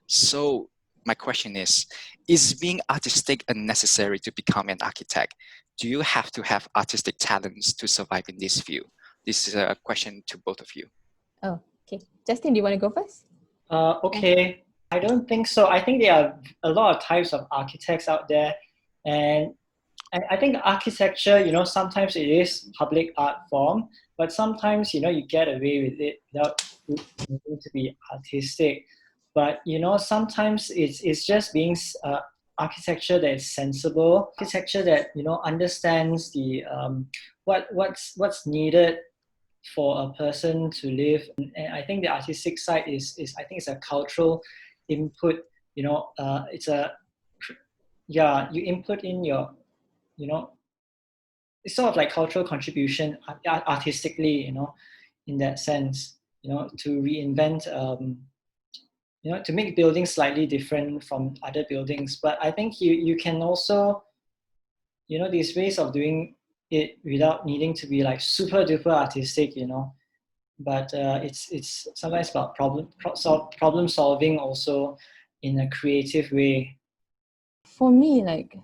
So my question is being artistic necessary to become an architect? Do you have to have artistic talents to survive in this field? This is a question to both of you. Oh, okay. Justin, do you want to go first? Okay, I don't think so. I think there are a lot of types of architects out there, and I think architecture, sometimes it is public art form, but sometimes, you get away with it without needing to be artistic. But, sometimes it's just being architecture that is sensible, architecture that, understands the what's needed for a person to live. And I think the artistic side is I think it's a cultural input. It's you input in your, it's sort of like cultural contribution artistically, in that sense, to reinvent, to make buildings slightly different from other buildings. But I think you can also, these ways of doing it without needing to be like super duper artistic, but it's sometimes about problem solving also in a creative way. For me, like,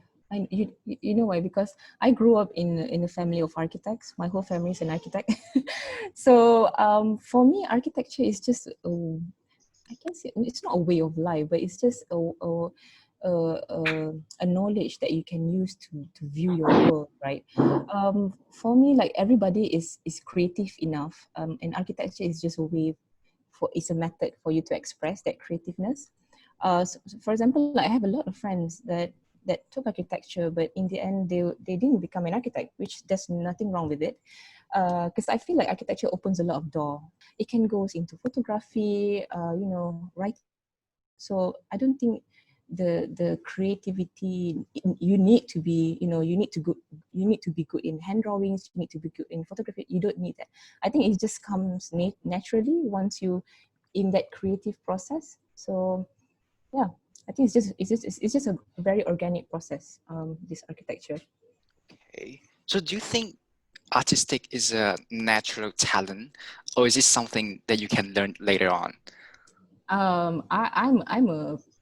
you know why? Because I grew up in a family of architects. My whole family is an architect. So for me, architecture is just I guess it's not a way of life, but it's just a knowledge that you can use to view your world, right? For me, like, everybody is creative enough, and architecture is just a way it's a method for you to express that creativeness. So for example, like, I have a lot of friends that took architecture, but in the end they didn't become an architect, which there's nothing wrong with it. Because I feel like architecture opens a lot of doors. It can go into photography, writing. So I don't think the creativity, you need to be, you need to be good in hand drawings, you need to be good in photography. You don't need that. I think it just comes naturally once you in that creative process. So yeah, I think it's just a very organic process, this architecture. Okay. So do you think artistic is a natural talent, or is it something that you can learn later on?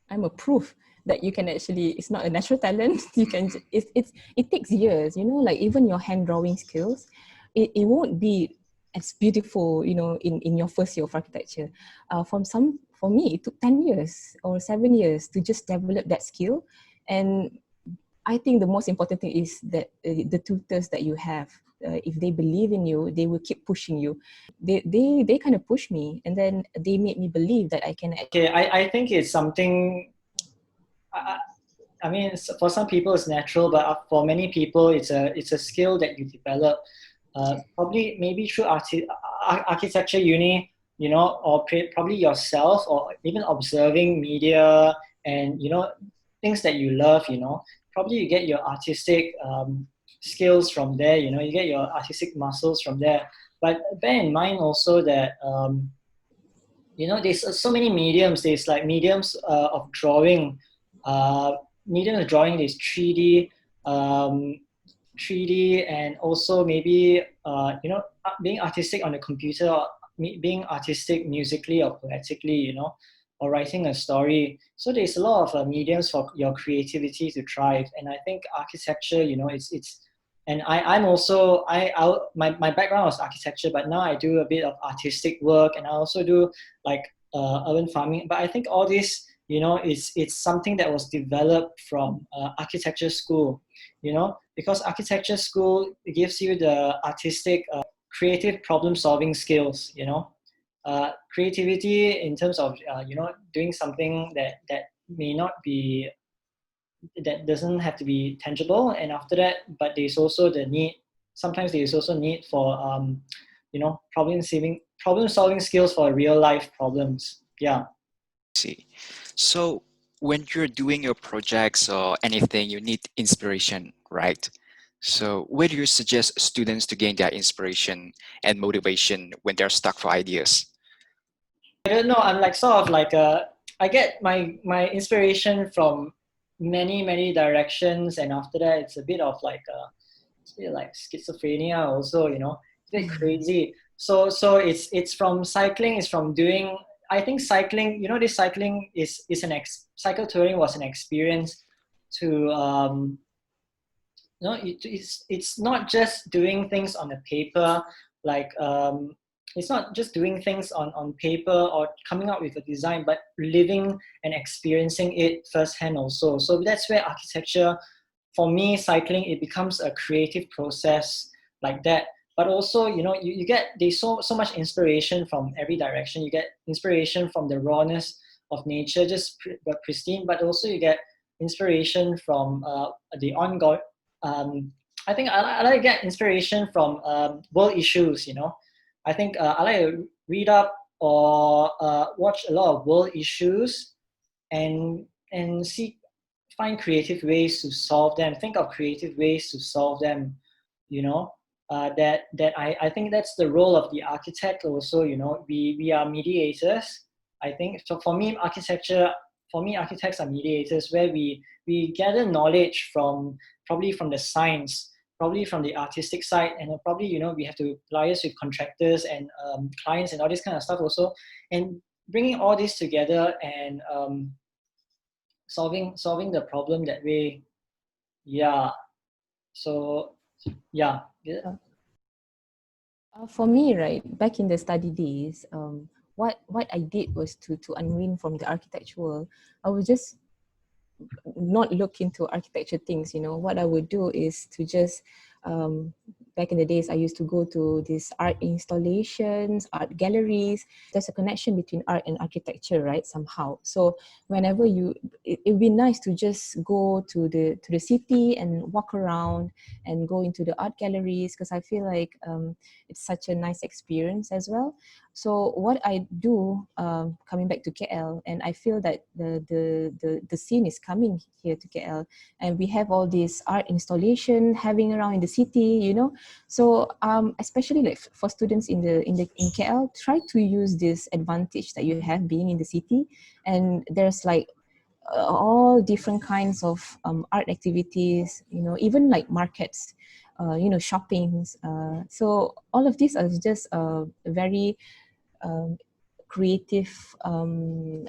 I'm a proof that you can actually, it's not a natural talent. You can, it takes years, like even your hand drawing skills, it won't be as beautiful, in your first year of architecture. For me, it took 10 years or 7 years to just develop that skill. And I think the most important thing is that the tutors that you have, if they believe in you, they will keep pushing you. They kind of push me, and then they made me believe that I can. Okay, I think it's something. I mean, for some people it's natural, but for many people it's a skill that you develop. Probably maybe through architecture uni, or probably yourself, or even observing media and things that you love. Probably you get your artistic skills from there. You get your artistic muscles from there. But bear in mind also that there's so many mediums. There's like mediums of drawing. Medium of drawing is 3D, 3D, and also maybe being artistic on the computer, or being artistic musically or poetically, or writing a story. So there's a lot of mediums for your creativity to thrive. And I think architecture, it's and I'm also my background was architecture, but now I do a bit of artistic work, and I also do like urban farming. But I think all this, it's something that was developed from architecture school, because architecture school gives you the artistic, creative problem solving skills, creativity in terms of doing something that may not be, that doesn't have to be tangible. And after that, but there's also the need, sometimes there's also need for problem solving skills for real life problems. Yeah. See. So when you're doing your projects or anything, you need inspiration, right? So where do you suggest students to gain their inspiration and motivation when they're stuck for ideas? I don't know, I'm like sort of like I get my inspiration from many directions, and after that it's a bit of like it's a bit like schizophrenia also, it's a bit crazy. So it's from cycling, it's from doing I think cycling, this cycling is cycle touring was an experience to it's not just doing things on the paper, like it's not just doing things on paper or coming up with a design, but living and experiencing it firsthand also. So that's where architecture, for me, cycling, it becomes a creative process like that. But also, you get there's so much inspiration from every direction. You get inspiration from the rawness of nature, just pristine, but also you get inspiration from the ongoing. I think I like to get inspiration from world issues. I think I like to read up or watch a lot of world issues and find creative ways to solve them. Think of creative ways to solve them. You know, I think that's the role of the architect also. We are mediators. I think so. For me, architects are mediators, where we gather knowledge from probably from the science, probably from the artistic side, and probably we have to liaise with contractors and clients and all this kind of stuff also, and bringing all this together and solving the problem that way. Yeah. So yeah. For me, right, back in the study days, what I did was to unwind from the architectural. I would just not look into architecture things. What I would do is to just back in the days, I used to go to these art installations, art galleries. There's a connection between art and architecture, right? Somehow. So whenever it'd be nice to just go to the city and walk around and go into the art galleries, because I feel like it's such a nice experience as well. So what I do, coming back to KL, and I feel that the scene is coming here to KL, and we have all these art installation having around in the city. So especially like for students in KL, try to use this advantage that you have being in the city, and there's like all different kinds of art activities, even like markets, shoppings. So all of these are just very creative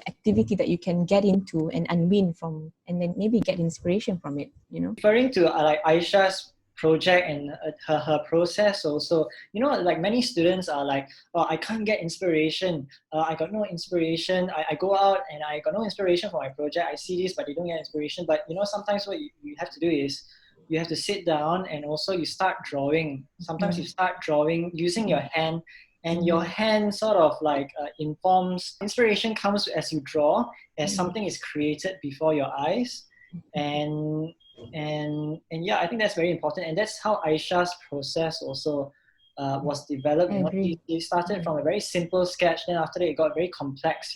activity that you can get into and unwind from, and then maybe get inspiration from it. Referring to like Aisha's project and her process also, like many students are like, oh, I can't get inspiration, I got no inspiration, I go out and I got no inspiration for my project, I see this but they don't get inspiration. But sometimes what you have to do is you have to sit down and also you start drawing. Sometimes you start drawing using your hand, and your hand sort of like informs. Inspiration comes as you draw, as something is created before your eyes. And yeah, I think that's very important, and that's how Aisha's process also was developed. She started from a very simple sketch, then after that it got very complex.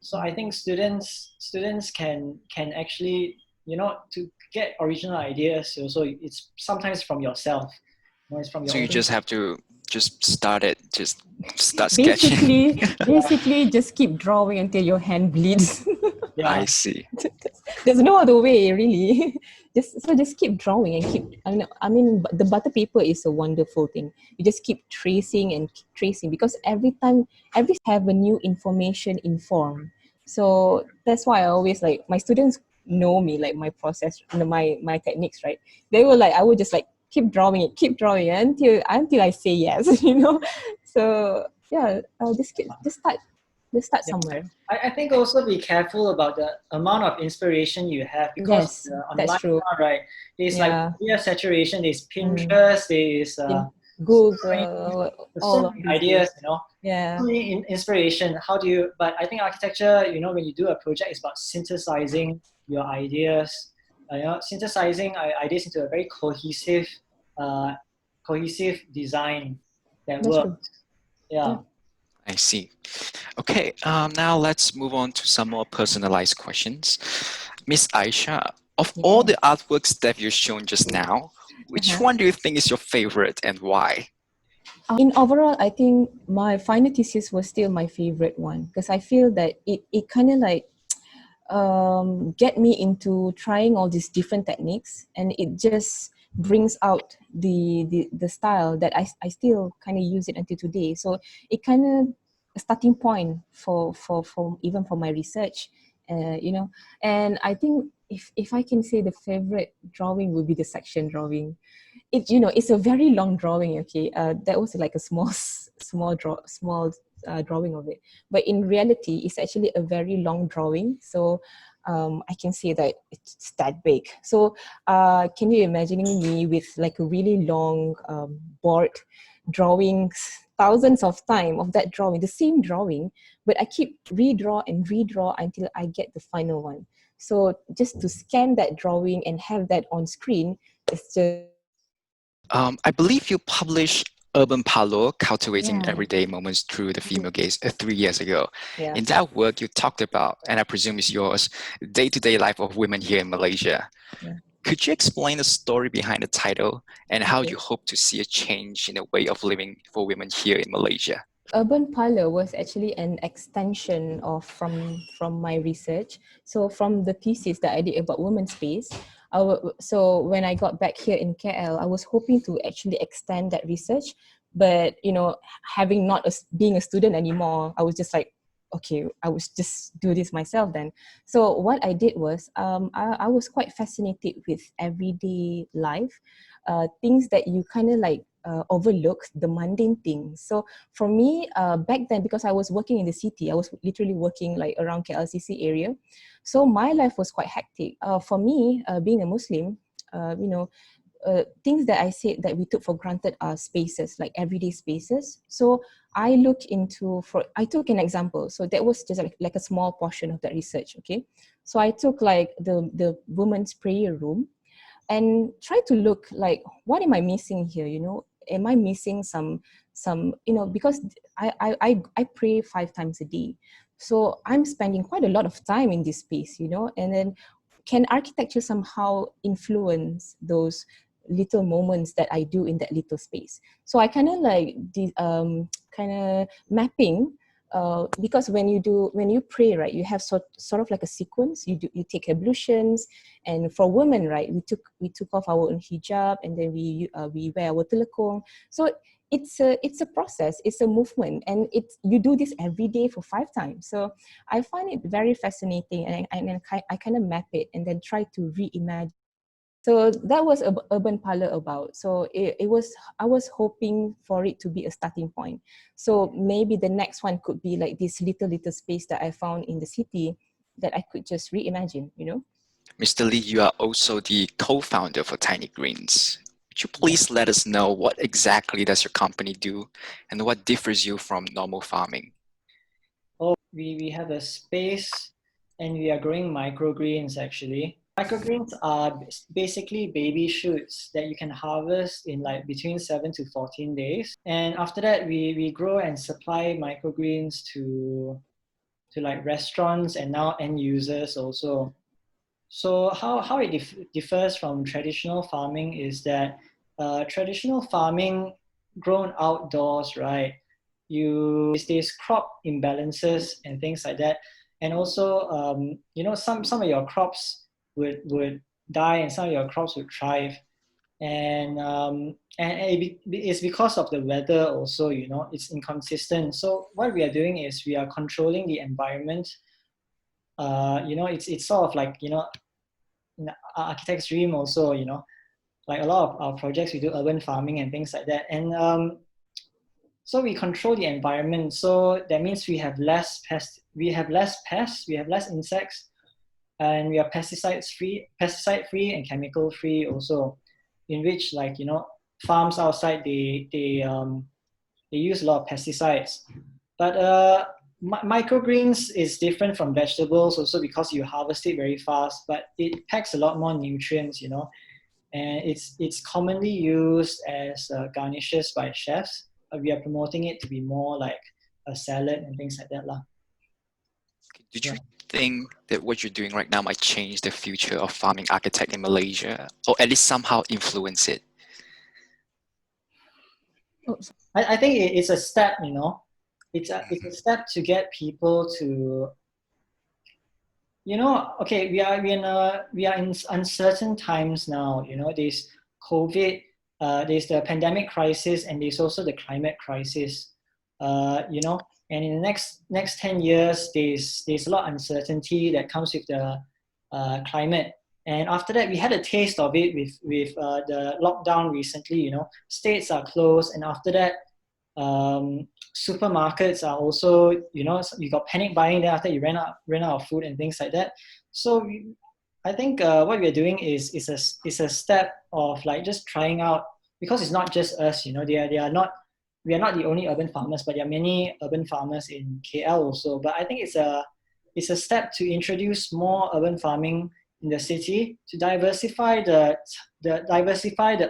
So I think students can actually, to get original ideas also, it's sometimes from yourself. It's from your So you own. just have to just start sketching. Basically just keep drawing until your hand bleeds. Yeah. I see. There's no other way, really. Just keep drawing and keep. I mean, the butter paper is a wonderful thing. You just keep tracing and keep tracing, because every have a new information in form. So that's why I always like my students know me, like my process, my techniques, right? They were like, I would just like keep drawing until I say yes. So yeah, I'll just start somewhere. I think also be careful about the amount of inspiration you have, because Yes, online that's true. now, right? There's like media saturation, there's Pinterest, there's Google, so all of many these ideas, days. Yeah, so many inspiration. How do you? But I think architecture, when you do a project, it's about synthesizing your ideas. Synthesizing ideas into a very cohesive design that that's true. works. Yeah. I see. Okay, now let's move on to some more personalized questions. Miss Aisha, of all the artworks that you've shown just now, which one do you think is your favorite and why? In overall, I think my final thesis was still my favorite one, because I feel that it kind of like get me into trying all these different techniques, and it just brings out the style that I still kind of use it until today. So it kind of a starting point for even for my research, and I think if I can say the favorite drawing would be the section drawing. It's a very long drawing. Okay, that was like a small drawing of it, but in reality it's actually a very long drawing. So I can say that it's that big. So can you imagine me with like a really long board drawings, thousands of time of that drawing, the same drawing, but I keep redraw and redraw until I get the final one. So just to scan that drawing and have that on screen, it's just I believe you published Urban Parlor, Cultivating yeah, Everyday Moments Through the Female Gaze 3 years ago. yeah, In that work, you talked about, and I presume it's yours, day-to-day life of women here in Malaysia. yeah. Could you explain the story behind the title and how Okay. you hope to see a change in the way of living for women here in Malaysia? Urban Parlor was actually an extension of from my research. So from the thesis that I did about women's space, so when I got back here in KL, I was hoping to actually extend that research, but having not being a student anymore, I was just like, okay, I was just do this myself then. So what I did was, I was quite fascinated with everyday life, things that you kind of like overlook, the mundane things. So for me, back then, because I was working in the city, I was literally working like around KLCC area. So my life was quite hectic. For me, being a Muslim, things that I said that we took for granted are spaces, like everyday spaces. So I took an example. So that was just like a small portion of that research, okay? So I took like the women's prayer room and try to look like, what am I missing here? Am I missing because I pray 5 times a day, so I'm spending quite a lot of time in this space, and then can architecture somehow influence those little moments that I do in that little space? So I kind of like the kind of mapping, because when you pray, right, you have sort of like a sequence. You take ablutions, and for women, right, we took off our own hijab, and then we wear our telekung. So it's a process, it's a movement, and you do this every day for 5 times. So I find it very fascinating, and I kind of map it and then try to reimagine. So that was Urban Parlor about. So I was hoping for it to be a starting point. So maybe the next one could be like this little space that I found in the city that I could just reimagine. Mr. Lee, you are also the co-founder for Tiny Greens. Would you Yeah. please let us know what exactly does your company do and what differs you from normal farming? We have a space and we are growing microgreens actually. Microgreens are basically baby shoots that you can harvest in like between 7 to 14 days. And after that, we grow and supply microgreens to like restaurants and now end users also. So how it differs from traditional farming is that traditional farming grown outdoors, right? There's crop imbalances and things like that, and also some of your crops would die and some of your crops would thrive, and it's because of the weather also. It's inconsistent. So what we are doing is we are controlling the environment. It's sort of like in architect's dream also, like a lot of our projects we do urban farming and things like that, and so we control the environment. So that means we have less pests, we have less insects, and we are pesticide free and chemical free also, in which like farms outside they use a lot of pesticides. But microgreens is different from vegetables also because you harvest it very fast, but it packs a lot more nutrients, and it's commonly used as garnishes by chefs. We are promoting it to be more like a salad and things like that lah. Did Yeah. you think that what you're doing right now might change the future of farming architect in Malaysia, or at least somehow influence it? Oh, I think it's a step, it's a step to get people to, okay, we are in uncertain times now. There's COVID, there's the pandemic crisis, and there's also the climate crisis. you know, and in the next 10 years, there's a lot of uncertainty that comes with the climate. And after that, we had a taste of it with the lockdown recently. You know, states are closed, and after that, supermarkets are also, you know, you got panic buying. Then after you ran out of food and things like that. So I think what we're doing is a step of like just trying out, because it's not just us. You know, they are not. We are not the only urban farmers, but there are many urban farmers in KL also. But I think it's a step to introduce more urban farming in the city, to diversify the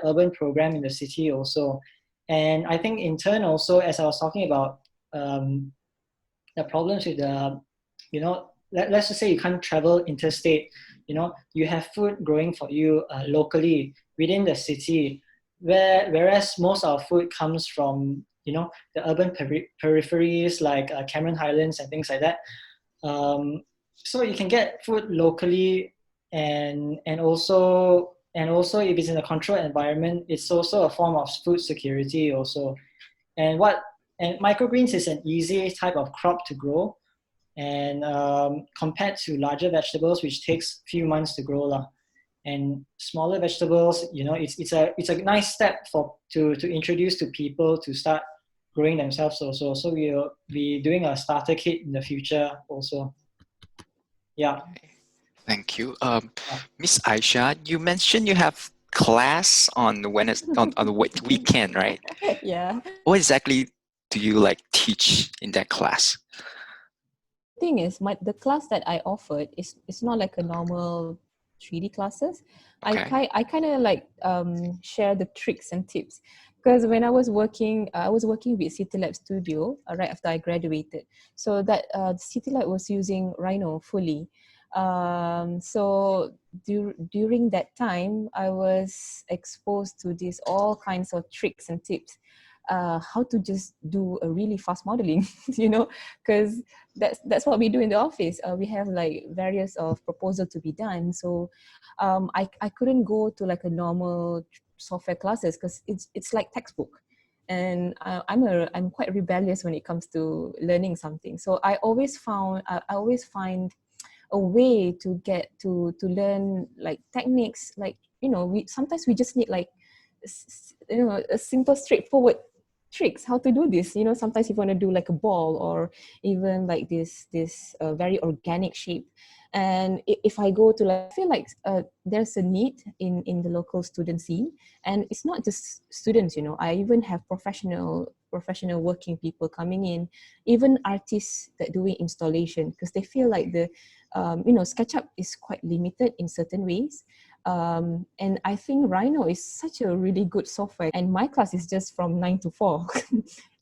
urban program in the city also. And I think in turn also, as I was talking about the problems with the, you know, let's just say you can't travel interstate, you know, you have food growing for you locally within the city, whereas most of our food comes from, you know, the urban peripheries like Cameron Highlands and things like that. So you can get food locally, and also if it's in a controlled environment, it's also a form of food security also. And microgreens is an easy type of crop to grow, and compared to larger vegetables, which takes few months to grow lah. And smaller vegetables, you know, it's a nice step to introduce to people to start growing themselves also. So we'll be doing a starter kit in the future also. Yeah. Thank you. Miss Aisha, you mentioned you have class on on the weekend, right? Yeah. What exactly do you like teach in that class? Thing is, the class that I offered is it's not like a normal 3D classes. Okay. I kind of like share the tricks and tips, because when I was working with City Lab Studio right after I graduated. So that City Lab was using Rhino fully. So during that time, I was exposed to these all kinds of tricks and tips, how to just do a really fast modeling, you know, because that's what we do in the office. We have like various of proposal to be done. So I couldn't go to like a normal software classes, because it's like textbook. And I'm quite rebellious when it comes to learning something. So I always find a way to get to learn like techniques, like, you know, we sometimes we just need like you know, a simple straightforward tricks how to do this. You know, sometimes you want to do like a ball, or even like this very organic shape. And if I go to like, I feel like there's a need in the local student scene. And it's not just students, you know, I even have professional working people coming in, even artists that doing installation, because they feel like the you know, SketchUp is quite limited in certain ways. And I think Rhino is such a really good software. And my class is just from 9 to 4.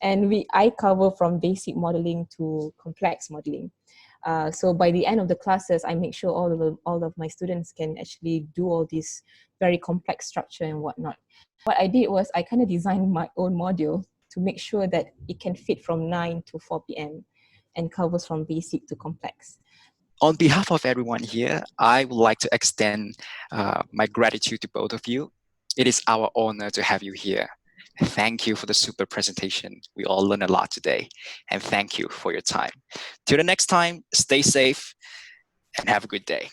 And I cover from basic modeling to complex modeling. So by the end of the classes, I make sure all of my students can actually do all this very complex structure and whatnot. What I did was I kind of designed my own module to make sure that it can fit from 9 to 4 p.m. and covers from basic to complex. On behalf of everyone here, I would like to extend my gratitude to both of you. It is our honor to have you here. Thank you for the super presentation. We all learned a lot today. And thank you for your time. Till the next time, stay safe and have a good day.